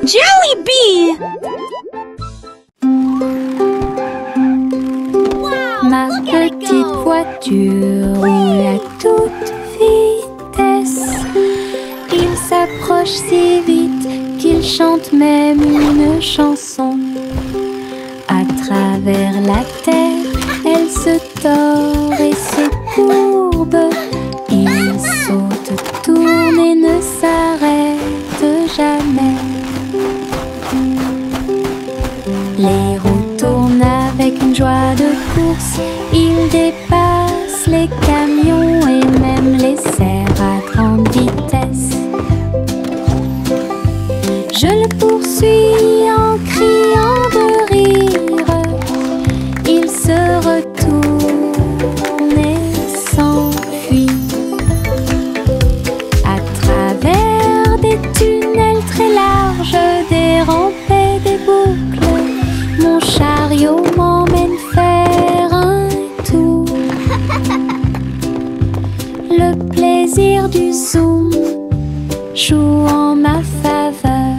Jollibee! Ma petite voiture roule à toute vitesse. Il s'approche si vite qu'il chante même une chanson. À travers la terre, elle se tord et se courbe. Il saute, tourne et ne s'arrête jamais. Les roues tournent avec une joie de course. Il dépasse les camions et même les cerfs à grande vitesse. Je le poursuis en criant de rire. Il se retourne et s'enfuit. À travers des tunnels très larges, des rampes et des boucles, mon chariot m'emmène faire un tour. Le plaisir du zoom joue en ma faveur.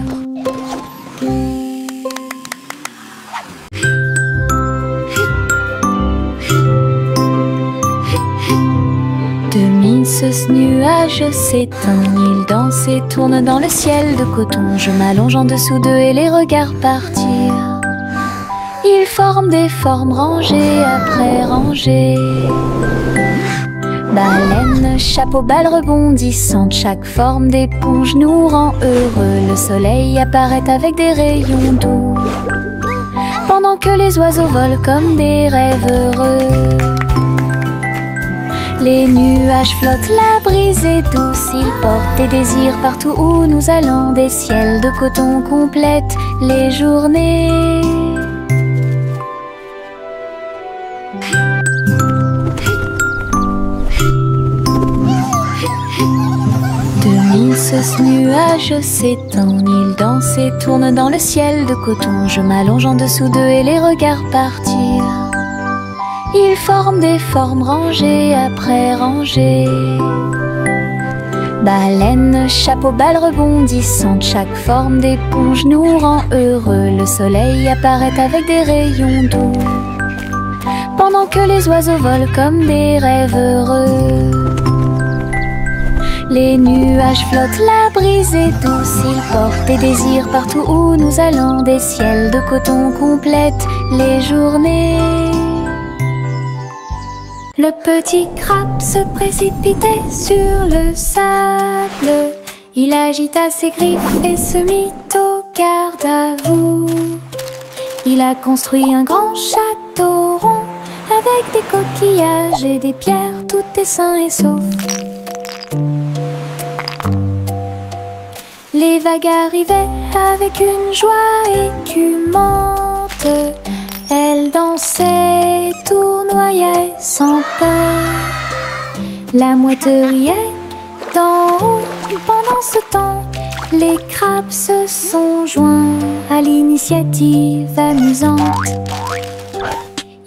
2000 ce nuage s'éteint, il danse et tourne dans le ciel de coton. Je m'allonge en dessous d'eux et les regarde partir. Ils forment des formes rangées après rangées. Baleines, chapeau, balles rebondissantes, chaque forme d'éponge nous rend heureux. Le soleil apparaît avec des rayons doux, pendant que les oiseaux volent comme des rêves heureux. Les nuages flottent, la brise est douce, ils portent des désirs partout où nous allons. Des ciels de coton complètent les journées. Ce nuage s'étend, il danse et tourne dans le ciel de coton. Je m'allonge en dessous d'eux et les regarde partir. Ils forment des formes rangées après rangées. Baleines, chapeau, balles rebondissantes, chaque forme d'éponge nous rend heureux. Le soleil apparaît avec des rayons doux, pendant que les oiseaux volent comme des rêves heureux. Les nuages flottent, la brise est douce, ils portent des désirs partout où nous allons. Des ciels de coton complètent les journées. Le petit crabe se précipitait sur le sable. Il agita ses griffes et se mit au garde à vous. Il a construit un grand château rond avec des coquillages et des pierres, tout est sain et sauf. Les vagues arrivaient avec une joie écumante. Elles dansaient, tournoyaient sans peur. La mouette riait d'en haut. Pendant ce temps, les crabes se sont joints à l'initiative amusante.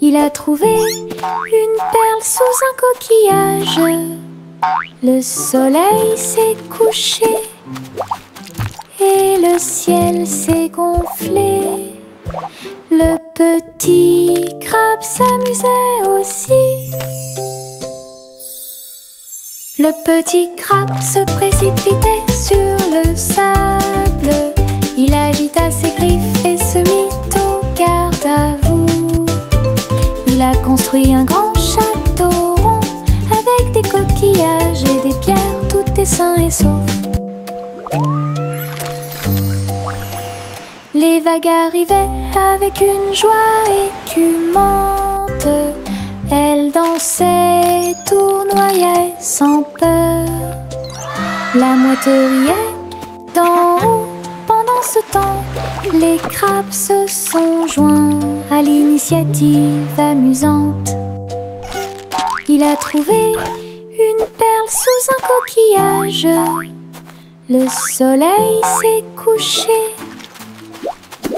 Il a trouvé une perle sous un coquillage. Le soleil s'est couché et le ciel s'est gonflé. Le petit crabe s'amusait aussi. Le petit crabe se précipitait sur le sable. Il agita ses griffes et se mit au garde à vous. Il a construit un grand château rond avec des coquillages et des pierres, tout est sain et sauf. Les vagues arrivaient avec une joie écumante. Elles dansaient, tournoyaient sans peur. La mouette riait d'en haut. Pendant ce temps, les crabes se sont joints à l'initiative amusante. Il a trouvé une perle sous un coquillage. Le soleil s'est couché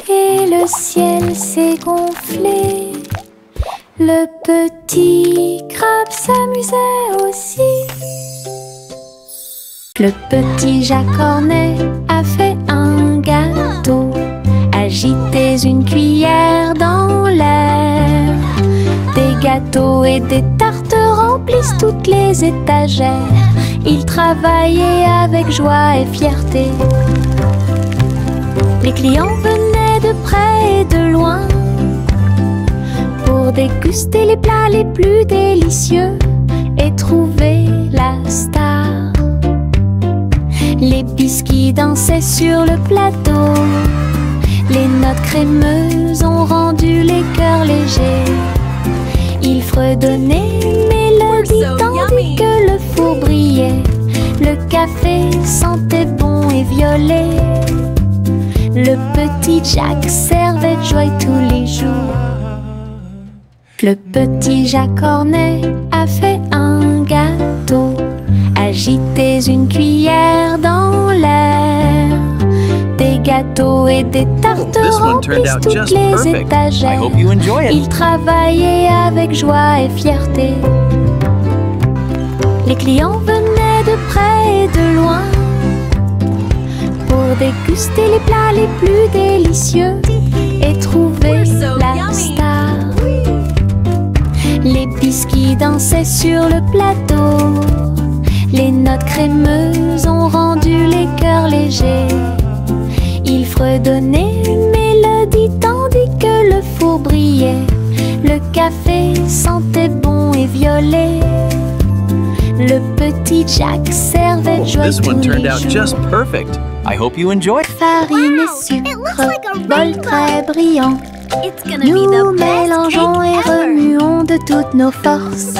et le ciel s'est gonflé. Le petit crabe s'amusait aussi. Le petit Jacques Cornet a fait un gâteau Agitez une cuillère dans l'air. Des gâteaux et des tartes remplissent toutes les étagères. Ils travaillaient avec joie et fierté. Les clients venaient de près et de loin pour déguster les plats les plus délicieux et trouver la star. Les biscuits dansaient sur le plateau. Les notes crémeuses ont rendu les cœurs légers. Ils fredonnaient une mélodie tandis que le four brillait. Le café sentait bon et violet. Le petit Jack servait de joie tous les jours. Le petit Jack Cornet a fait un gâteau. Agitez une cuillère dans l'air. Des gâteaux et des tartes remplissent toutes les étagères. Ils travaillaient avec joie et fierté. Les clients venaient de près et de loin pour déguster les plats les plus délicieux et trouver la star. Les biscuits dansaient sur le plateau. Les notes crémeuses ont rendu les cœurs légers. Ils fredonnaient une mélodie tandis que le four brillait. Le café sentait bon et violet. Le petit Jack servait de joie tous les jours. Farine et sucre, bol très brillant. Nous mélangeons et remuons de toutes nos forces.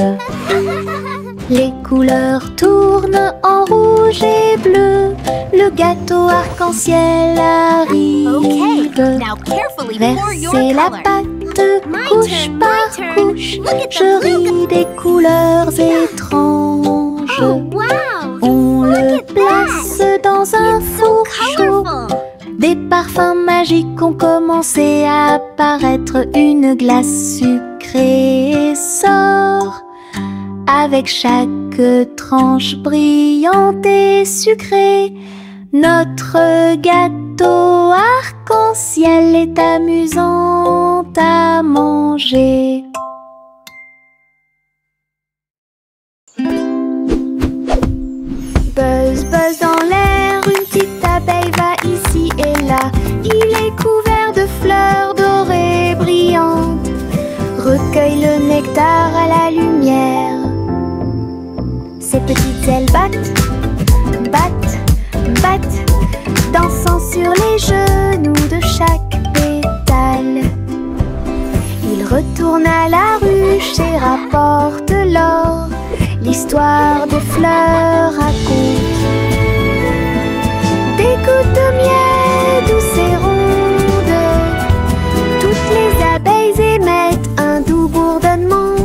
Les couleurs tournent en rouge et bleu. Le gâteau arc-en-ciel arrive. Versez la pâte couche par couche. Je ris des couleurs étranges. On le place dans un four chaud. Des parfums magiques ont commencé à apparaître. Une glace sucrée sort avec chaque tranche brillante et sucrée. Notre gâteau arc-en-ciel est amusant à manger. Buzz, buzz dans l'air, une petite abeille va ici et là. Il est couvert de fleurs dorées brillantes. Recueille le nectar à la lumière. Ses petites ailes battent, battent, battent, dansant sur les genoux de chaque pétale. Il retourne à la ruche et rapporte l'or. L'histoire des fleurs raconte des gouttes de miel douces et rondes. Toutes les abeilles émettent un doux bourdonnement.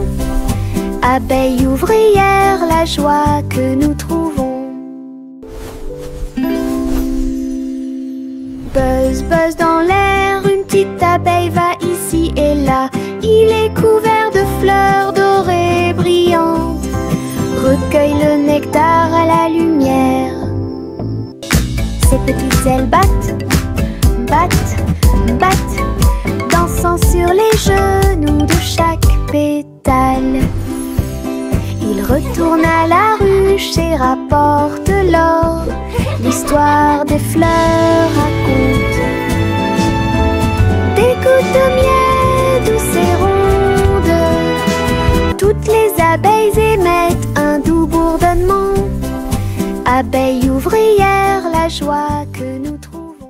Abeilles ouvrières, la joie que nous trouvons. Buzz, buzz dans l'air, une petite abeille va ici et là. Il est couvert de fleurs dorées brillantes. Recueille le nectar à la lumière. Ses petites ailes battent, battent, battent, dansant sur les genoux de chaque pétale. Il retourne à la ruche et rapporte l'or. L'histoire des fleurs raconte des gouttes de miel douces et rondes. Toutes les abeilles émettent un doux bourdonnement. Abeilles ouvrières, la joie que nous trouvons.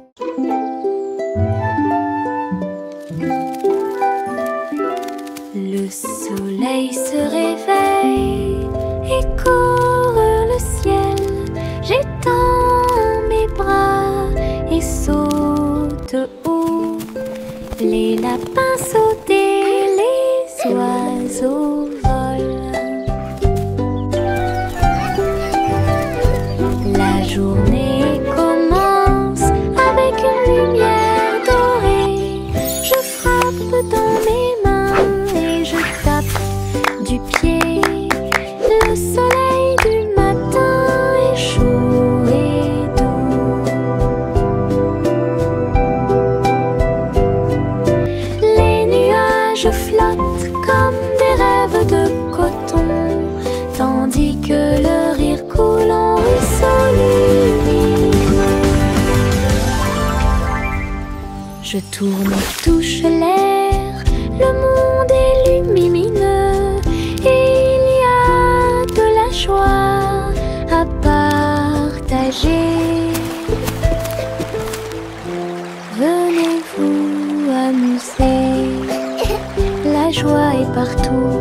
Le soleil se réveille et court le ciel. J'étends mes bras et saute haut. Les lapins sautent et les oiseaux volent. La journée commence avec une lumière dorée. Je frappe dans mes mains et je tape du pied. Le soleil du matin est chaud et doux. Je tourne, touche l'air, le monde est lumineux et il y a de la joie à partager. Venez vous amuser, la joie est partout.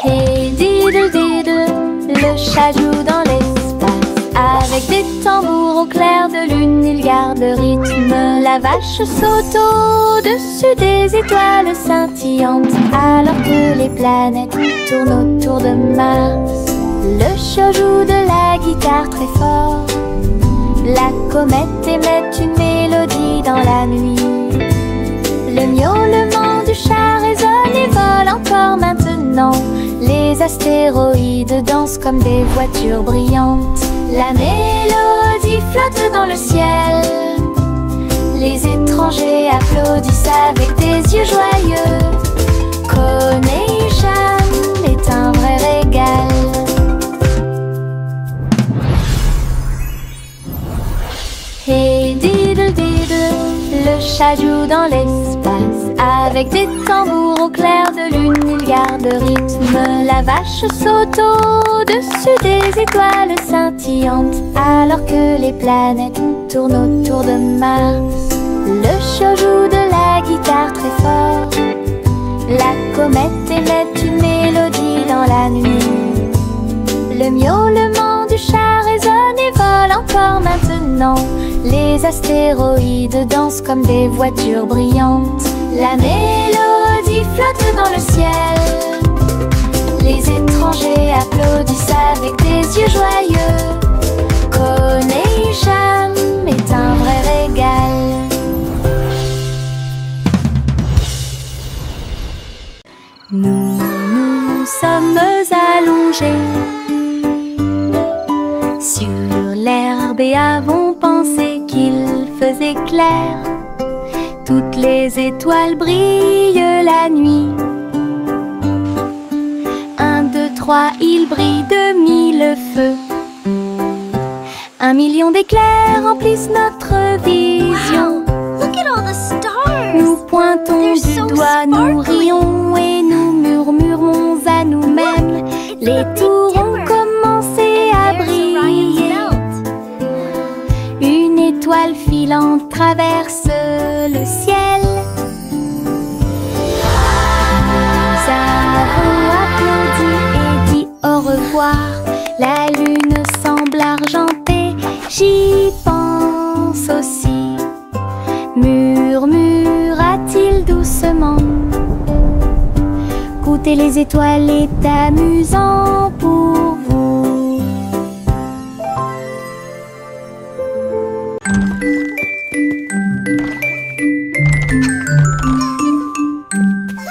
Hey diddle diddle, le chat joue dans l'espace. Avec des tambours au clair de lune, il garde le rythme. La vache saute au-dessus des étoiles scintillantes, alors que les planètes tournent autour de Mars. Le chat joue de la guitare très fort. La comète émet une mélodie dans la nuit. Le miaulement du chat résonne et vole encore maintenant. Les astéroïdes dansent comme des voitures brillantes. La mélodie flotte dans le ciel. Les étrangers applaudissent avec des yeux joyeux. Connection est un vrai régal. Hey diddle diddle, le chat joue dans l'espace. Avec des tambours au clair de lune, il garde le rythme. La vache saute au-dessus des étoiles scintillantes, alors que les planètes tournent autour de Mars. Le chat joue de la guitare très fort. La comète émet une mélodie dans la nuit. Le miaulement du chat résonne et vole encore maintenant. Les astéroïdes dansent comme des voitures brillantes. La mélodie flotte dans le ciel. Les étrangers applaudissent avec des yeux joyeux. Connection est un vrai régal. Nous sommes allongés sur l'herbe et avons pensé qu'il faisait clair. Toutes les étoiles brillent la nuit. 1, 2, 3, il brille de 1000 feux. 1 million d'éclairs remplissent notre vision. Wow, look at all the stars. Nous pointons They're du so doigt, nous sparkly. rions et nous murmurons à nous-mêmes. It's Les like Big tours ont Dipper. commencé à There's briller. Orion's belt. Une étoile filante traverse le ciel. Nous avons applaudi et dit au revoir. La lune semble argentée, j'y pense aussi. Murmura-t-il doucement. Goûter les étoiles est amusant pour vous.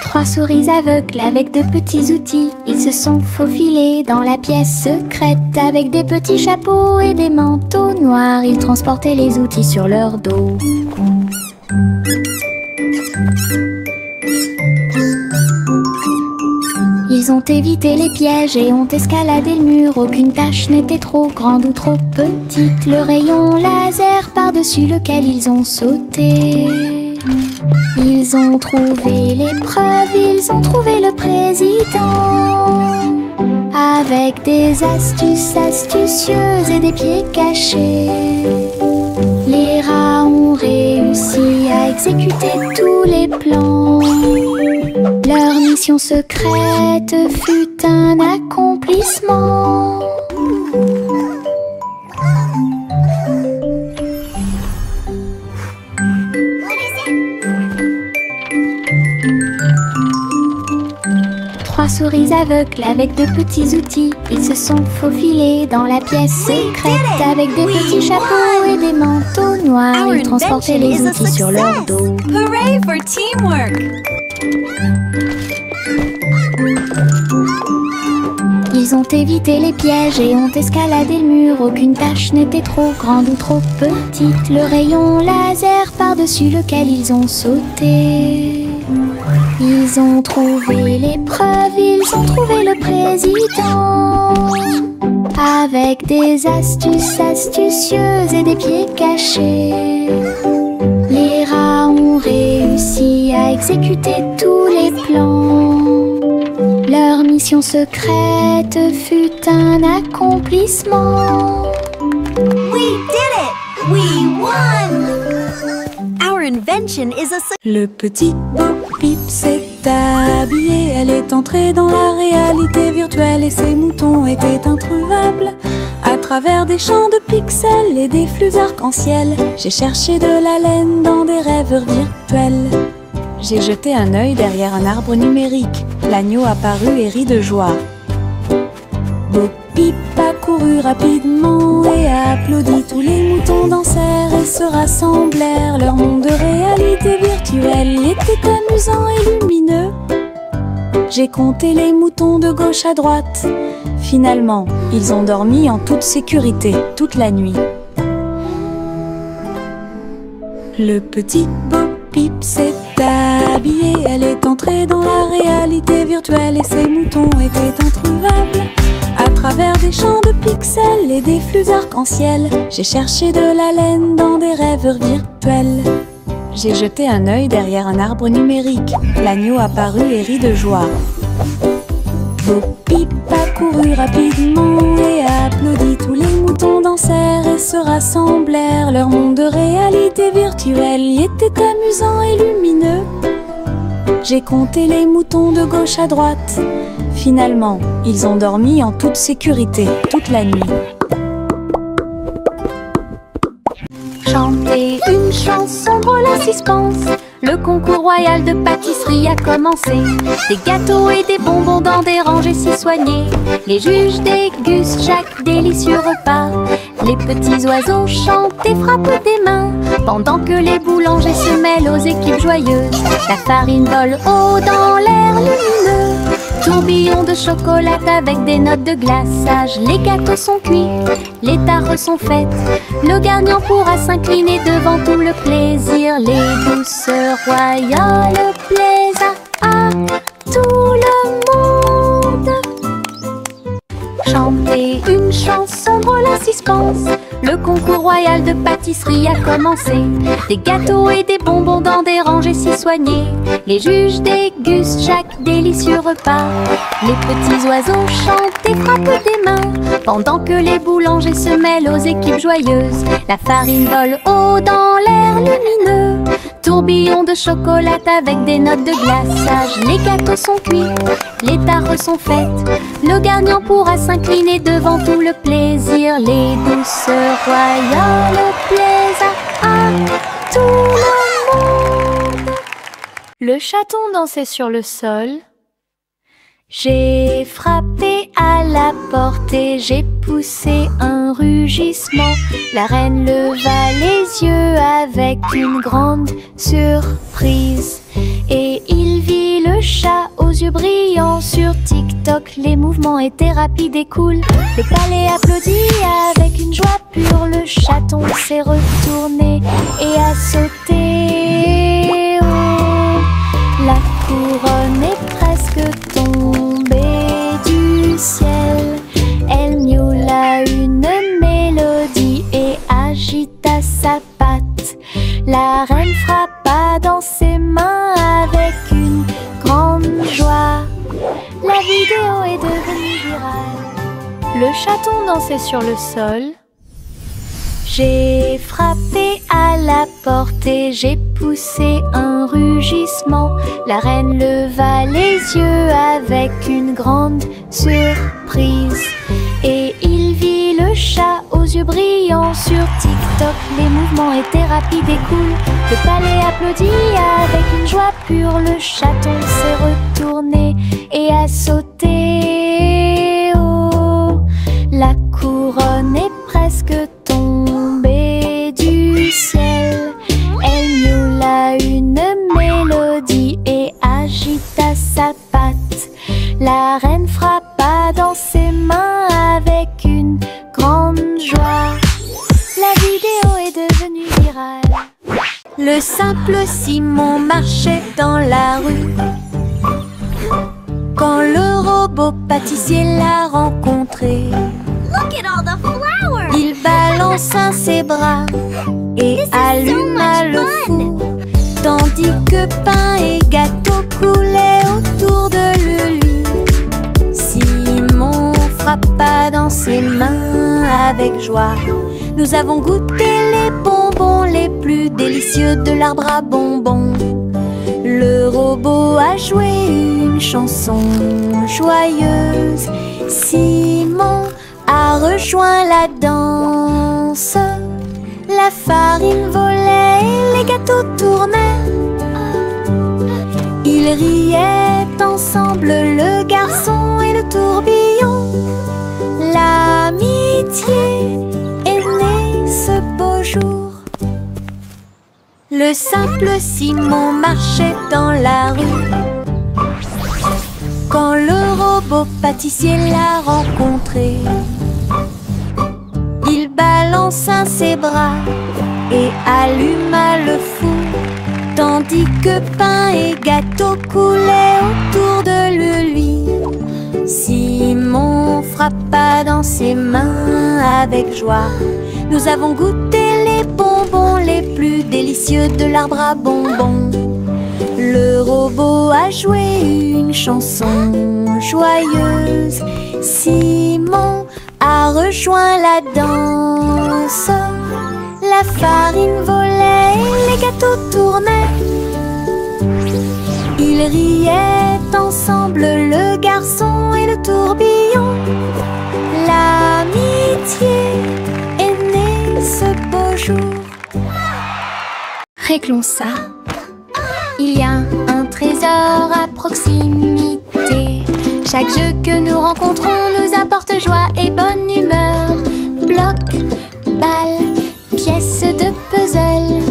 Trois souris aveugles avec de petits outils. Ils se sont faufilés dans la pièce secrète. Avec des petits chapeaux et des manteaux noirs, ils transportaient les outils sur leur dos. Ils ont évité les pièges et ont escaladé le mur. Aucune tâche n'était trop grande ou trop petite. Le rayon laser par-dessus lequel ils ont sauté. Ils ont trouvé l'épreuve, ils ont trouvé le président. Avec des astuces astucieuses et des pieds cachés, les rats ont réussi à exécuter tous les plans. Leur mission secrète fut un accomplissement. Trois souris aveugles avec de petits outils. Ils se sont faufilés dans la pièce secrète. Avec des petits chapeaux et des manteaux noirs, ils transportaient les outils sur leur dos. Hooray for teamwork! Ils ont évité les pièges et ont escaladé le mur. Aucune tâche n'était trop grande ou trop petite. Le rayon laser par-dessus lequel ils ont sauté. Ils ont trouvé l'épreuve, ils ont trouvé le président. Avec des astuces astucieuses et des pieds cachés, les rats ont réussi à exécuter tous les plans. Leur mission secrète fut un accomplissement. We did it! We won! Our invention is a success. Le petit Bo Peep s'est habillé. Elle est entrée dans la réalité virtuelle et ses moutons étaient introuvables. À travers des champs de pixels et des flux arc-en-ciel, j'ai cherché de la laine dans des rêveurs virtuels. J'ai jeté un œil derrière un arbre numérique. L'agneau apparut et rit de joie. Bo Peep a couru rapidement et a applaudi. Tous les moutons dansèrent et se rassemblèrent. Leur monde de réalité virtuelle était amusant et lumineux. J'ai compté les moutons de gauche à droite. Finalement, ils ont dormi en toute sécurité toute la nuit. Le petit Bo Peep s'est habillé. Elle est entrée dans la réalité virtuelle et ses moutons étaient introuvables. À travers des champs de pixels et des flux arc-en-ciel, j'ai cherché de la laine dans des rêveurs virtuels. J'ai jeté un œil derrière un arbre numérique. L'agneau apparut et rit de joie. Bo Peep a couru rapidement et a applaudi. Tous les moutons dansèrent et se rassemblèrent. Leur monde de réalité virtuelle y était amusant et lumineux. J'ai compté les moutons de gauche à droite. Finalement, ils ont dormi en toute sécurité toute la nuit. Chanter une chanson drôle à suspense. Le concours royal de pâtisserie a commencé. Des gâteaux et des bonbons dans des rangées si soignées. Les juges dégustent chaque délicieux repas. Les petits oiseaux chantent et frappent des mains, pendant que les boulangers se mêlent aux équipes joyeuses. La farine vole haut dans l'air lumineux. Tourbillon de chocolat avec des notes de glaçage. Les gâteaux sont cuits, les tares sont faites. Le gagnant pourra s'incliner devant tout le plaisir. Les douceurs royales plaisent à tout le monde. Chanter une chanson drôle à suspense. Le concours royal de pâtisserie a commencé. Des gâteaux et des bonbons dans des rangées si soignées. Les juges dégustent chaque délicieux repas. Les petits oiseaux chantent et frappent des mains, pendant que les boulangers se mêlent aux équipes joyeuses. La farine vole haut dans l'air lumineux. Tourbillon de chocolat avec des notes de glaçage. Les gâteaux sont cuits, les tares sont faites. Le gagnant pourra s'incliner devant tout le plaisir. Les douceurs royales plaisent à tout le monde. Le chaton dansait sur le sol. J'ai frappé à la porte et j'ai poussé un rugissement. La reine leva les yeux avec une grande surprise. Et il vit le chat aux yeux brillants. Sur TikTok, les mouvements étaient rapides et cool. Le palais applaudit avec une joie pure. Le chaton s'est retourné et a sauté. Oh, la couronne est presque tombée du ciel. Elle miaula une mélodie et agita sa patte. La reine frappa dans ses mains avec une grande joie. La vidéo est devenue virale. Le chaton dansait sur le sol. J'ai frappé à la porte et j'ai poussé un rugissement. La reine leva les yeux avec une grande surprise. Et il vit le chat aux yeux brillants. Sur TikTok, les mouvements étaient rapides et cool. Le palais applaudit avec une joie pure. Le chaton s'est retourné et a sauté. Oh, la couronne est presque tombée du ciel. Elle miaula une mélodie et agita sa patte. La reine frappa dans ses mains avec une grande joie. La vidéo est devenue virale. Le simple Simon marchait dans la rue quand le robot pâtissier l'a rencontré. Look at all the flowers. Il balance ses bras et alluma le four, tandis que pain et gâteau coulaient autour de lui. Simon frappa dans ses mains avec joie. Nous avons goûté les bonbons les plus délicieux de l'arbre à bonbons. Le robot a joué une chanson joyeuse. Simon a rejoint la danse. La farine volait et les gâteaux tournaient. Ils riaient ensemble, le garçon et le tourbillon. L'amitié est née ce beau jour. Le simple Simon marchait dans la rue quand le robot pâtissier l'a rencontré. Il balança ses bras et alluma le four, tandis que pain et gâteau coulaient autour de lui. Simon frappa dans ses mains avec joie. Nous avons goûté les bonbons les plus délicieux de l'arbre à bonbons. Le robot a joué une chanson joyeuse. Simon a rejoint la danse. La farine volait et les gâteaux tournaient. Ils riaient ensemble, le garçon et le tourbillon. L'amitié est née ce beau jour. Réglons ça. Il y a un trésor à proximité. Chaque jeu que nous rencontrons nous apporte joie et bonne humeur. Bloc, balle, pièces de puzzle.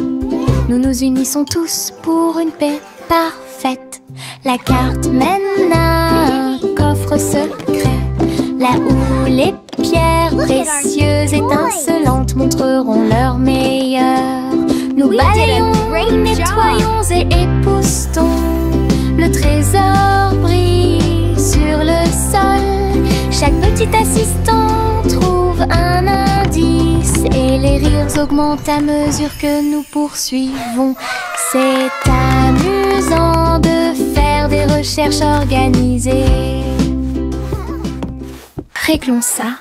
Nous nous unissons tous pour une paix parfaite. La carte mène à un coffre secret, là où les pierres précieuses étincelantes montreront leur meilleur. Nous balayons, nettoyons et époustons. Le trésor brille sur le sol. Chaque petit assistant trouve un indice et les rires augmentent à mesure que nous poursuivons. C'est amusant de faire des recherches organisées. Réglons ça.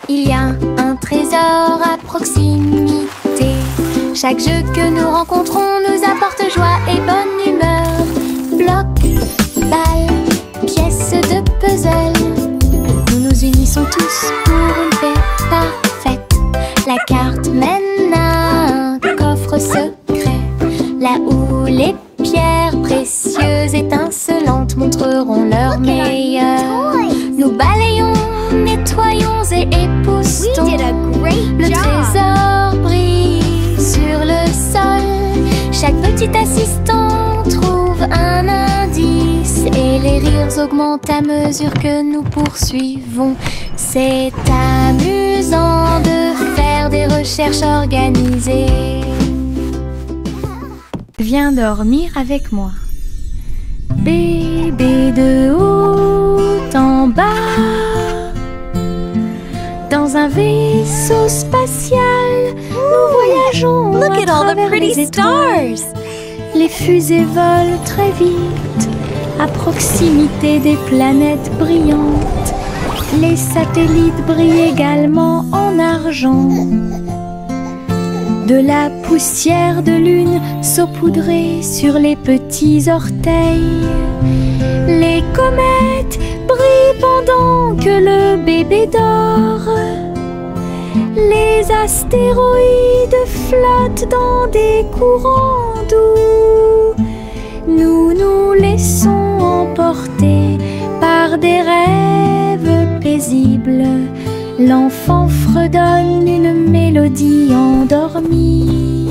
Il y a un trésor à proximité. Chaque jeu que nous rencontrons nous apporte joie et bonne humeur. Bloc, balle, pièces de puzzle. Nous nous unissons tous pour une paix parfaite. La carte mène à un coffre secret, là où les pierres précieuses étincelantes montreront leur meilleur. Nous balayons, nettoyons et époustons. Le trésor brille sur le sol. Chaque petit assistant trouve un indice et les rires augmentent à mesure que nous poursuivons. C'est amusant de faire des recherches organisées. Viens dormir avec moi. Bébé de haut en bas, dans un vaisseau spatial, nous voyageons Look at all the travers pretty les étoiles. stars. Les fusées volent très vite, à proximité des planètes brillantes. Les satellites brillent également en argent. De la poussière de lune saupoudrée sur les petits orteils. Les comètes brillent pendant que le bébé dort. Les astéroïdes flottent dans des courants doux. Nous nous laissons emporter par des rêves paisibles. L'enfant fredonne une mélodie endormie,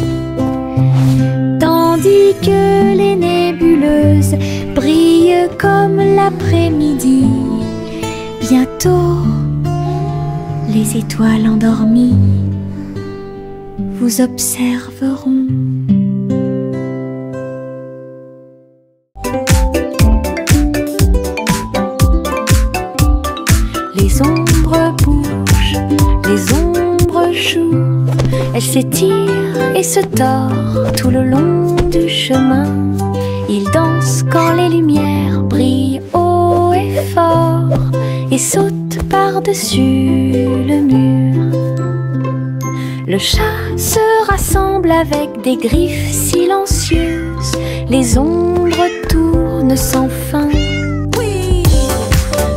tandis que les nébuleuses brillent comme l'après-midi. Bientôt, les étoiles endormies vous observeront. Les ombres bougent bouge, les ombres jouent. Elle s'étire et se tord tout le long du chemin. Il danse quand les lumières brillent haut et fort et saute par-dessus le mur. Le chat se rassemble avec des griffes silencieuses. Les ombres tournent sans fin.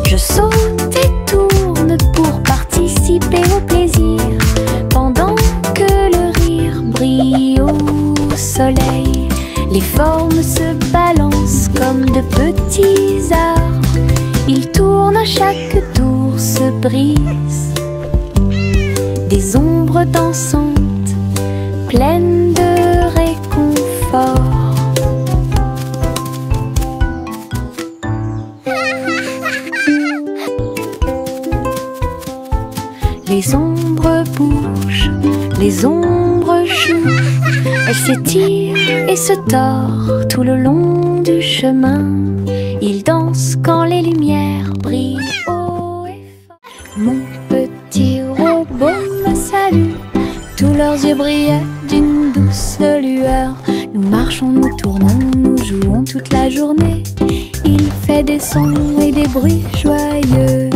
Je saute et tourne pour participer au plaisir, pendant que le rire brille au soleil. Les formes se balancent comme de petits arbres. Ils tournent à chaque tour, se brisent. Des ombres dansantes, pleines de réconfort. Les ombres bougent, les ombres jouent. Elles s'étirent et se tord tout le long du chemin. Ils dansent quand les lumières brillent haut et fort. Mon petit robot me salue. Tous leurs yeux brillaient d'une douce lueur. Nous marchons, nous tournons, nous jouons toute la journée. Il fait des sons et des bruits joyeux.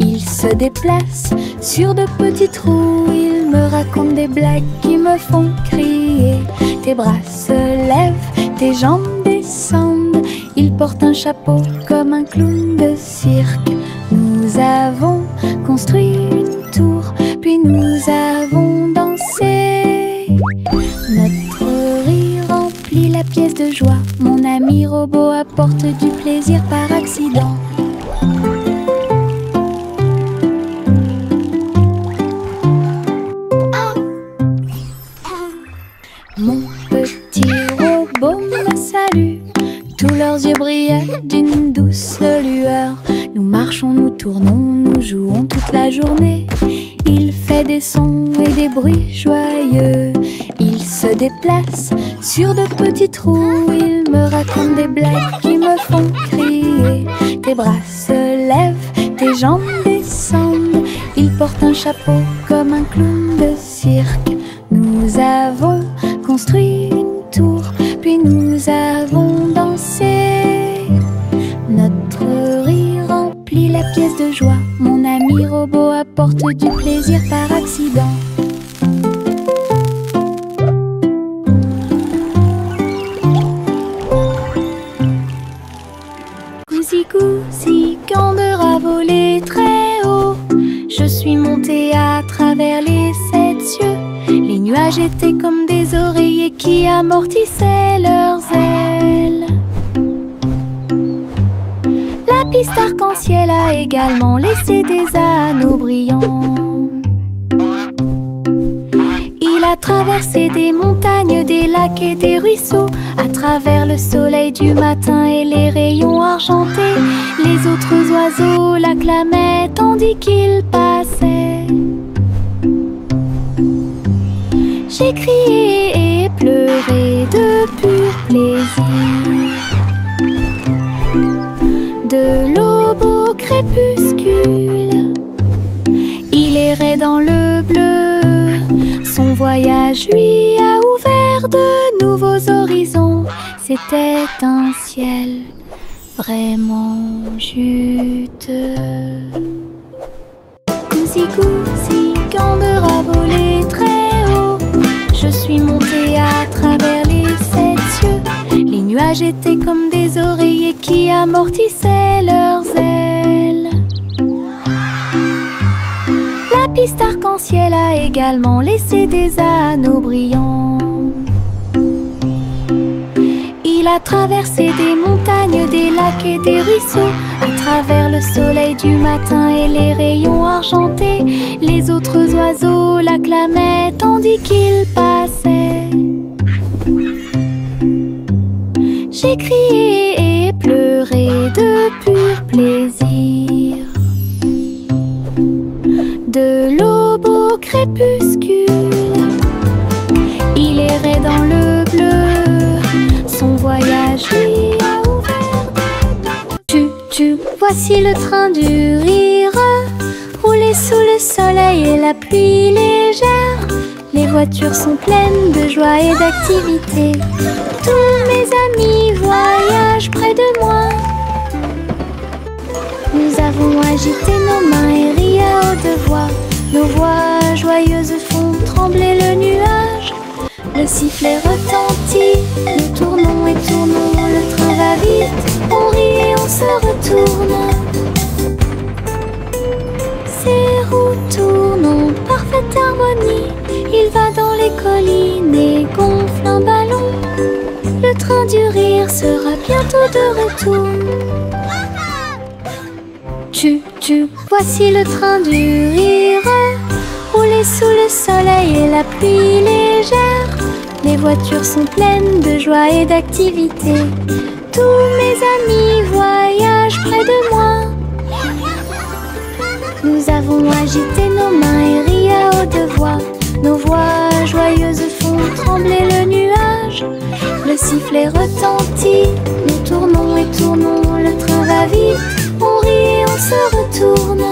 Il se déplace sur de petits trous. Il me raconte des blagues qui me font crier. Tes bras se lèvent, tes jambes descendent. Il porte un chapeau comme un clown de cirque. Nous avons construit une tour, puis nous avons dansé. Notre rire remplit la pièce de joie. Mon ami robot apporte du plaisir par accident. Mon petit robot me salue. Tous leurs yeux brillaient d'une douce lueur. Nous marchons, nous tournons, nous jouons toute la journée. Il fait des sons et des bruits joyeux. Il se déplace sur de petits trous. Il me raconte des blagues qui me font crier. Tes bras se lèvent, tes jambes descendent. Il porte un chapeau comme un clown de cirque. Nous avons construit une tour, puis nous avons dansé. Notre rire remplit la pièce de joie. Mon ami robot apporte du plaisir par accident. Gousi, Gandera volait très haut. Je suis montée à travers les 7 cieux. Les nuages étaient comme des oreillers qui amortissaient leurs ailes. La piste arc-en-ciel a également laissé des anneaux brillants. Il a traversé des montagnes, des lacs et des ruisseaux, à travers le soleil du matin et les rayons argentés. Les autres oiseaux l'acclamaient tandis qu'il passait. J'ai crié et pleuré de pur plaisir. De l'aube au crépuscule, il errait dans le bleu. Son voyage lui a ouvert de nouveaux horizons. C'était un ciel vraiment juteux. Gousi, Gandera volait très haut. Je suis montée à travers les 7 cieux. Les nuages étaient comme des oreillers qui amortissaient leurs ailes. La piste arc-en-ciel a également laissé des anneaux brillants. Il a traversé des montagnes, des lacs et des ruisseaux, à travers le soleil du matin et les rayons argentés. Les autres oiseaux l'acclamaient tandis qu'il passait. J'ai crié et pleuré de pur plaisir. De l'aube au crépuscule, il errait dans le bleu. Son voyage lui a ouvert. Voici le train du rire, rouler sous le soleil et la pluie légère. Les voitures sont pleines de joie et d'activité. Tous mes amis voyagent près de moi. Nous avons agité nos mains et ri à haute voix. Nos voix joyeuses font trembler le nuage. Le sifflet retentit, nous tournons et tournons. Le train va vite, on rit et on se retourne. Ces roues tournent en parfaite harmonie. Il va dans les collines et gonfle un ballon. Le train du rire sera bientôt de retour. Voici le train du rire, rouler sous le soleil et la pluie légère. Les voitures sont pleines de joie et d'activité. Tous mes amis voyagent près de moi. Nous avons agité nos mains et ri à haute voix. Nos voix joyeuses font trembler le nuage. Le sifflet retentit, nous tournons et tournons. Le train va vite, on rit et on se retourne.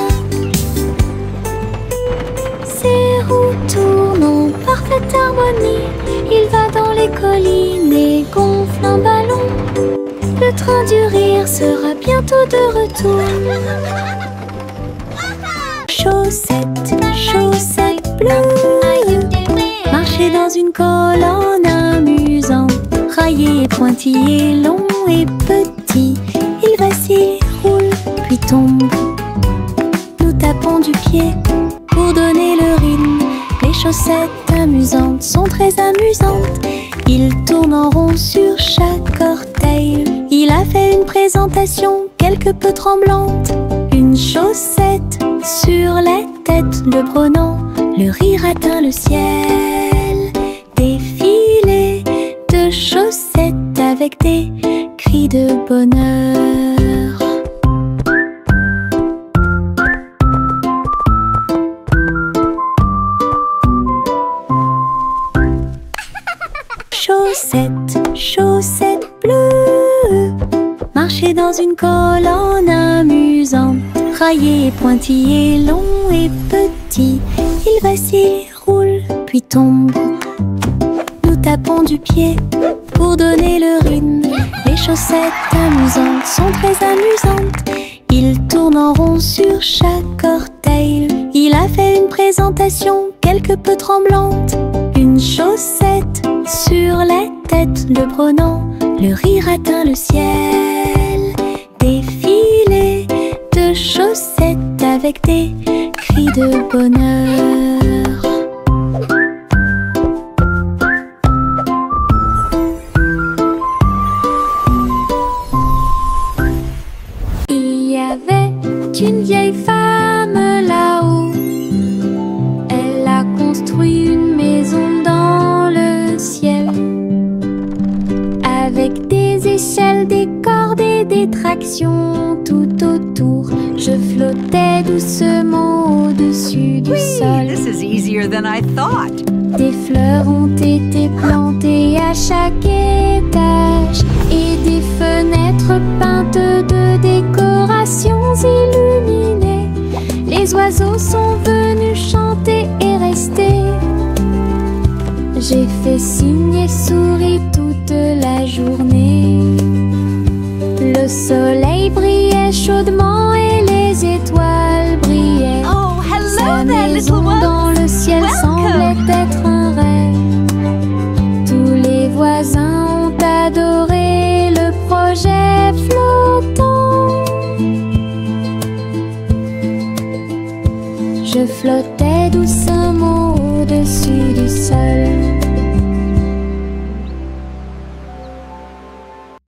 Ces roues tournent en parfaite harmonie. Il va dans les collines et gonfle un ballon. Le train du rire sera bientôt de retour. Chaussettes, chaussettes bleues, marcher dans une colonne amusante. Raillé et pointillé, long et petit, il vacille, roule, puis tombe. Nous tapons du pied pour donner le rythme. Les chaussettes amusantes sont très amusantes. Il tourne en rond sur chaque orteil. Il a fait une présentation quelque peu tremblante. Une chaussette sur la tête le prenant. Le rire atteint le ciel. Défilé de chaussettes avec des cris de bonheur. Chaussettes, chaussettes bleues, marcher dans une colonne amusante. Raillé et pointillé, long et petit, il vacille, roule, puis tombe. Nous tapons du pied pour donner le rythme. Les chaussettes amusantes sont très amusantes. Il tourne en rond sur chaque orteil. Il a fait une présentation quelque peu tremblante. Une chaussette sur la tête le prenant. Le rire atteint le ciel. Défilé de chaussettes avec des cris de bonheur. Il y avait une vieille femme là-haut. Elle a construit une maison dans le ciel, avec des échelles, des cordes et des tractions tout autour. Je flottais doucement au-dessus du sol. This is easier than I thought. Des fleurs ont été plantées à chaque étage et des fenêtres peintes de décorations illuminées. Les oiseaux sont venus chanter et rester. J'ai fait signe et souri toute la journée. Le soleil brillait chaudement et les étoiles brillaient. Oh, Sa hello there, maison little one. dans le ciel semblait être un rêve. Tous les voisins ont adoré le projet flottant. Je flottais doucement au-dessus du sol.